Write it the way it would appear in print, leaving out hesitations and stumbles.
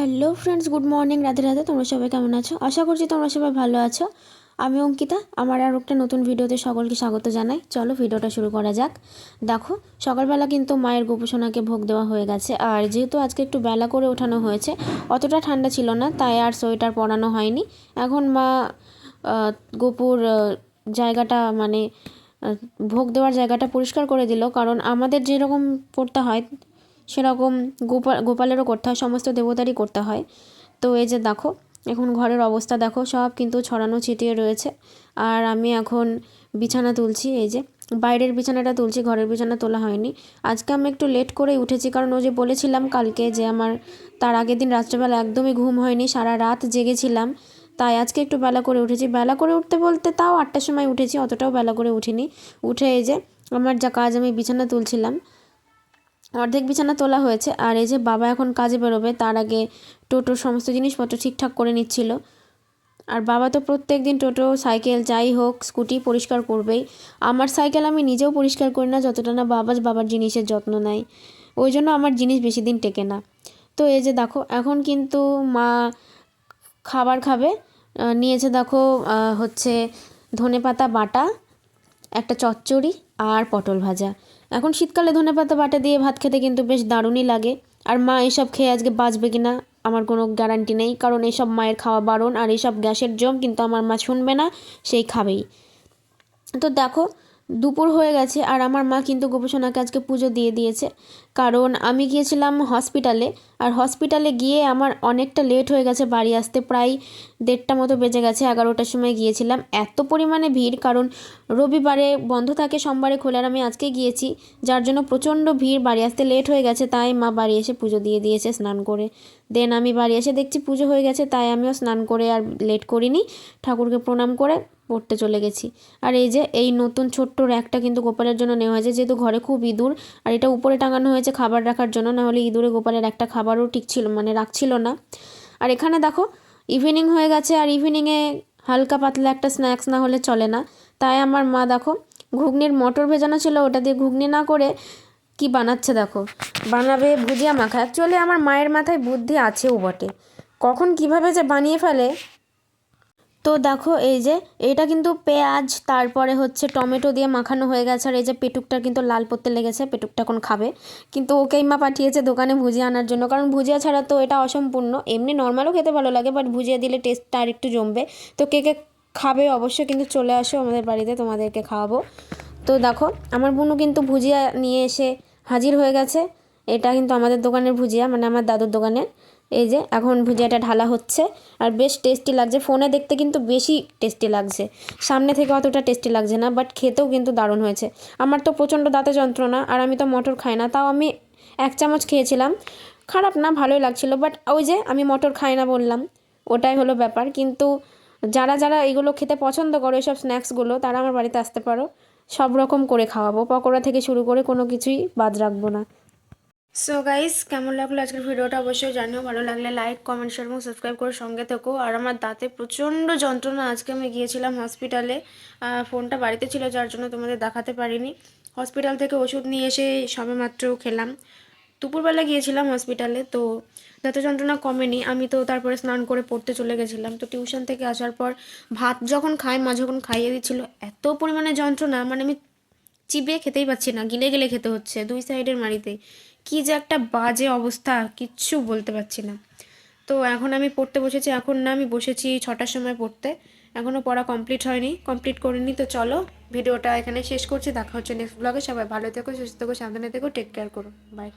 Hello friends, good morning, Radhe Radhe. তোমরা সবাই কেমন আছো? আশা করছি তোমরা সবাই ভালো আছো। আমি অঙ্কিতা, আমার আর একটা নতুন ভিডিওতে সকলকে স্বাগত জানাই। চলো ভিডিওটা শুরু করা যাক। দেখো, সকালবেলা কিন্তু মায়ের গোপুসোনাকে ভোগ দেওয়া হয়ে গেছে। আর যেহেতু আজকে একটু বেলা করে ওঠানো হয়েছে, অতটা ঠান্ডা ছিল না, তাই আর সোয়েটার পরানো হয়নি। এখন মা গোপুর জায়গাটা মানে ভোগ দেওয়ার জায়গাটা পরিষ্কার করে দিল, কারণ আমাদের যেরকম করতে হয় সেরকম গোপালেরও করতে হয়, সমস্ত দেবতারই করতে হয়। তো এই যে দেখো, এখন ঘরের অবস্থা দেখো, সব কিন্তু ছড়ানো ছিটিয়ে রয়েছে। আর আমি এখন বিছানা তুলছি। এই যে বাইরের বিছানাটা তুলছি, ঘরের বিছানা তোলা হয়নি। আজকে আমি একটু লেট করেই উঠেছি, কারণ ও যে বলেছিলাম কালকে যে আমার তার আগের দিন রাত্রেবেলা একদমই ঘুম হয়নি, সারা রাত জেগেছিলাম। তাই আজকে একটু বেলা করে উঠেছি। বেলা করে উঠতে বলতে তাও 8টার সময় উঠেছি, অতটাও বেলা করে উঠিনি। উঠে এই যে আমার যা কাজ, আমি বিছানা তুলছিলাম। অর্ধেক বিছানা তোলা হয়েছে। আর এই যে বাবা এখন কাজে বেরোবে, তার আগে টোটোর সমস্ত জিনিসপত্র ঠিকঠাক করে নিচ্ছিল। আর বাবা তো প্রত্যেক দিন টোটো, সাইকেল, যাই হোক স্কুটি পরিষ্কার করবেই। আমার সাইকেল আমি নিজেও পরিষ্কার করি না, যতটা না বাবার জিনিসের যত্ন নেয়। ওই জন্য আমার জিনিস বেশি দিন টেকে না। তো এই যে দেখো, এখন কিন্তু মা খাবার খাবে। নিয়েছে দেখো, হচ্ছে ধনেপাতা বাটা, একটা চচ্চড়ি আর পটল ভাজা। এখন শীতকালে ধনেপাতা বাটা দিয়ে ভাত খেতে কিন্তু বেশ দারুণই লাগে। আর মা এসব খেয়ে আজকে বাঁচবে কি না আমার কোনো গ্যারান্টি নেই, কারণ এইসব মায়ের খাওয়া বারণ। আর এইসব গ্যাসের জম, কিন্তু আমার মা শুনবে না, সেই খাবেই। তো দেখো, দুপুর হয়ে গেছে আর আমার মা কিন্তু গোপুসোনাকে আজকে পুজো দিয়ে দিয়েছে। কারণ আমি গিয়েছিলাম হসপিটালে, আর হসপিটালে গিয়ে আমার অনেকটা লেট হয়ে গেছে বাড়ি আসতে। প্রায় 1:30 মতো বেজে গেছে, 11টার সময় গিয়েছিলাম। এত পরিমাণে ভিড়, কারণ রবিবারে বন্ধ থাকে, সোমবারে খোলে, আর আমি আজকে গিয়েছি, যার জন্য প্রচণ্ড ভিড়। বাড়ি আসতে লেট হয়ে গেছে, তাই মা বাড়ি এসে পুজো দিয়ে দিয়েছে স্নান করে। দেন আমি বাড়ি এসে দেখছি পুজো হয়ে গেছে, তাই আমিও স্নান করে আর লেট করিনি, ঠাকুরকে প্রণাম করে পড়তে চলে গেছি। আর এই যে এই নতুন ছোট্ট র্যাকটা কিন্তু গোপালের জন্য নেওয়া হয়েছে, যেহেতু ঘরে খুব ইঁদুর। আর এটা উপরে টাঙানো হয়েছে খাবার রাখার জন্য, না হলে ইঁদুরে গোপালের একটা খাবারও ঠিক ছিল মানে রাখছিল না। আর এখানে দেখো, ইভিনিং হয়ে গেছে, আর ইভিনিংয়ে হালকা পাতলা একটা স্ন্যাক্স না হলে চলে না। তাই আমার মা দেখো, ঘুগনির মটর ভেজানো ছিল, ওটা দিয়ে ঘুগনি না করে কি বানাচ্ছে দেখো, বানাবে ভুজিয়া মাখা। অ্যাকচুয়ালি আমার মায়ের মাথায় বুদ্ধি আছেও বটে, কখন কিভাবে যে বানিয়ে ফেলে। তো দেখো, এই যে এটা কিন্তু পেঁয়াজ, তারপরে হচ্ছে টমেটো দিয়ে মাখানো হয়ে গেছে। আর এই যে পেটুকটা কিন্তু লাল পড়তে লেগেছে, পেটুকটা এখন খাবে। কিন্তু ওকেই মা পাঠিয়েছে দোকানে ভুজিয়া আনার জন্য, কারণ ভুজিয়া ছাড়া তো এটা অসম্পূর্ণ। এমনি নর্মালও খেতে ভালো লাগে, বাট ভুজিয়া দিলে টেস্টটা আর একটু জমবে। তো কে কে খাবে অবশ্যই কিন্তু চলে আসো আমাদের বাড়িতে, তোমাদেরকে খাওয়াবো। তো দেখো, আমার বোনও কিন্তু ভুজিয়া নিয়ে এসে হাজির হয়ে গেছে। এটা কিন্তু আমাদের দোকানের ভুজিয়া, মানে আমার দাদুর দোকানের। এই যে এখন ভুজিয়াটা ঢালা হচ্ছে, আর বেশ টেস্টি লাগছে। ফোনে দেখতে কিন্তু বেশি টেস্টি লাগছে, সামনে থেকে অতটা টেস্টি লাগছে না, বাট খেতেও কিন্তু দারুণ হয়েছে। আমার তো প্রচণ্ড দাঁতে যন্ত্রণা, আর আমি তো মটর খাই না, তাও আমি 1 চামচ খেয়েছিলাম। খারাপ না, ভালোই লাগছিলো। বাট ওই যে আমি মটর খাই না বললাম, ওটাই হলো ব্যাপার। কিন্তু যারা যারা এগুলো খেতে পছন্দ করো, এসব স্ন্যাক্সগুলো, তারা আমার বাড়িতে আসতে পারো, সব রকম করে খাওয়াবো, পকোড়া থেকে শুরু করে কোনো কিছুই বাদ রাখবো না। সো গাইস, কেমন লাগলো আজকের ভিডিওটা অবশ্যই জানিও। ভালো লাগলে লাইক, কমেন্ট, শেয়ার এবং সাবস্ক্রাইব করে সঙ্গে থেকো। আর আমার দাঁতে প্রচণ্ড যন্ত্রণা, আজকে আমি গিয়েছিলাম হসপিটালে। ফোনটা বাড়িতে ছিল, যার জন্য তোমাদের দেখাতে পারিনি। হসপিটাল থেকে ওষুধ নিয়ে এসে সবে মাত্র খেলাম। দুপুরবেলা গিয়েছিলাম হসপিটালে, তো দাঁতে যন্ত্রণা কমেনি। আমি তো তারপরে স্নান করে পড়তে চলে গেছিলাম। তো টিউশন থেকে আসার পর ভাত যখন খাই, মা যখন খাইয়ে দিচ্ছিল, এত পরিমাণে যন্ত্রণা, মানে আমি চিবিয়ে খেতেই পাচ্ছি না, গিলে গিলে খেতে হচ্ছে দুই সাইডের মাড়িতে। কি যে একটা বাজে অবস্থা, কিচ্ছু বলতে পারছি না। তো এখন আমি পড়তে বসেছি। এখন না, আমি বসেছি 6টার সময় পড়তে, এখনও পড়া কমপ্লিট করিনি। তো চলো, ভিডিওটা এখানে শেষ করছি। দেখা হচ্ছে নেক্সট ব্লগে। সবাই ভালো থেকো, সুস্থ থেকো, সাবধানে থেকো, টেক কেয়ার করো, বাই।